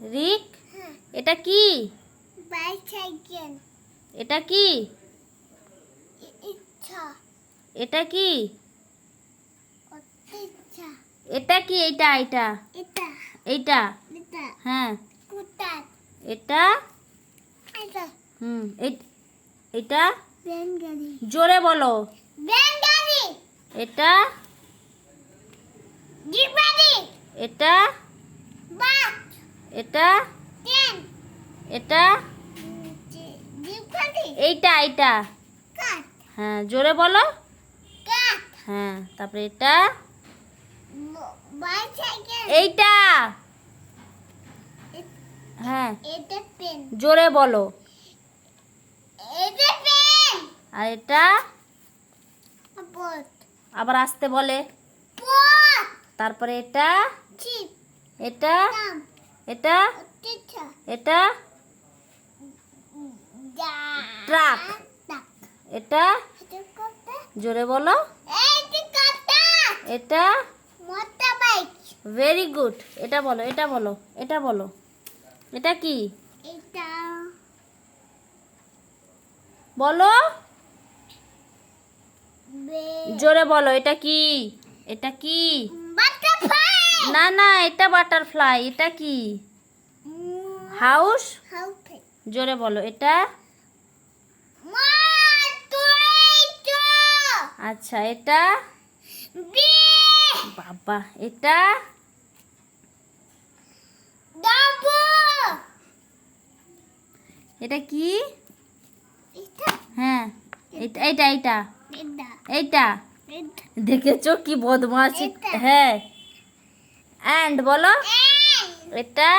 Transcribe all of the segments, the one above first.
রিক, এটা কি? বাইসাইকেল। এটা কি? ইচ্ছা। এটা কি? ইচ্ছা। এটা কি? এইটা এইটা এটা। এইটা এটা। হ্যাঁ। কুত্তা। এটা এটা। এটা বেঙ্গালি। জোরে বলো। বেঙ্গালি। এটা জিবালি। এটা বাট। এটা ট্রেন। এটা জিবালি। এইটা এইটা কাঠ। হ্যাঁ, জোরে বলো। কাঠ। হ্যাঁ, তারপরে এটা বাইসাইকেল। এইটা হ্যাঁ, এটা পেন। জোরে বলো। এটা পেন। আর এটা পট। আবার আসতে বলে। পট। তারপরে এটা চিপ। এটা দাম। এটা টিচা। এটা ট্রাক। এটা জোরে বলো। এটা মোটরবাইক। Very good. এটা বলো, এটা বলো, এটা বলো। এটা কি? এটা বলো, জোরে বলো। এটা কি? এটা কি? বাটারফ্লাই। না না, এটা বাটারফ্লাই। এটা কি? হাউস। হাউস। জোরে বলো। এটা আচ্ছা, এটা বি। বাবা। এটা ডাবু। এটা কি? এটা হ্যাঁ, এটা এইটা এইটা এটা এইটা এটা দেখেছো কি বদমাশি। এটা। হ্যাঁ, অ্যান্ড বলো। এটা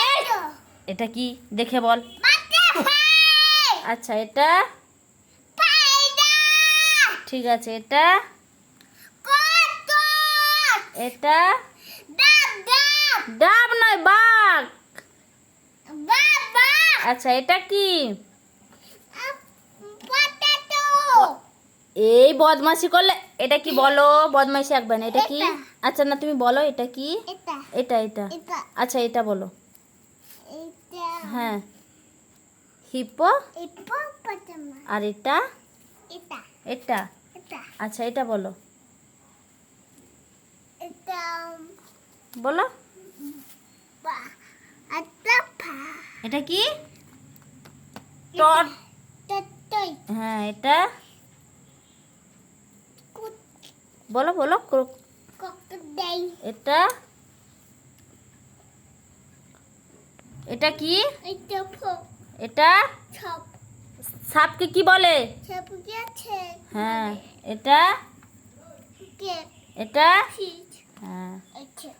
এই, এটা কি? দেখে বল। বাটারফ্লাই। আচ্ছা, এটা স্পাইডার। ঠিক আছে। এটা ককরোচ। এটা ডাব ডাব। ডাব নয়, বাঘ। বাবা। আচ্ছা, এটা কি? পটেটো। এই বদমাশি করলে এটা কি বলো? বদমাশি একবার না। এটা কি? এটা। আচ্ছা, না তুমি বলো। এটা কি? এটা এটা এটা এটা আচ্ছা, এটা বলো। এটা হ্যাঁ, হিপো। হিপোপটামাস। আর এটা এটা এটা এটা আচ্ছা, এটা বলো। এটা বলো। পা এটা পা। এটা কি? টট। টটই। হ্যাঁ, এটা কুট। বলো বলো। ক্রোকোডাইল। এটা এটা কি? এটা ফো। এটা ছপ। সাপকে কি বলে? ছপ গেছে। হ্যাঁ, এটা কেক। এটা ফিশ। হ্যাঁ। আচ্ছা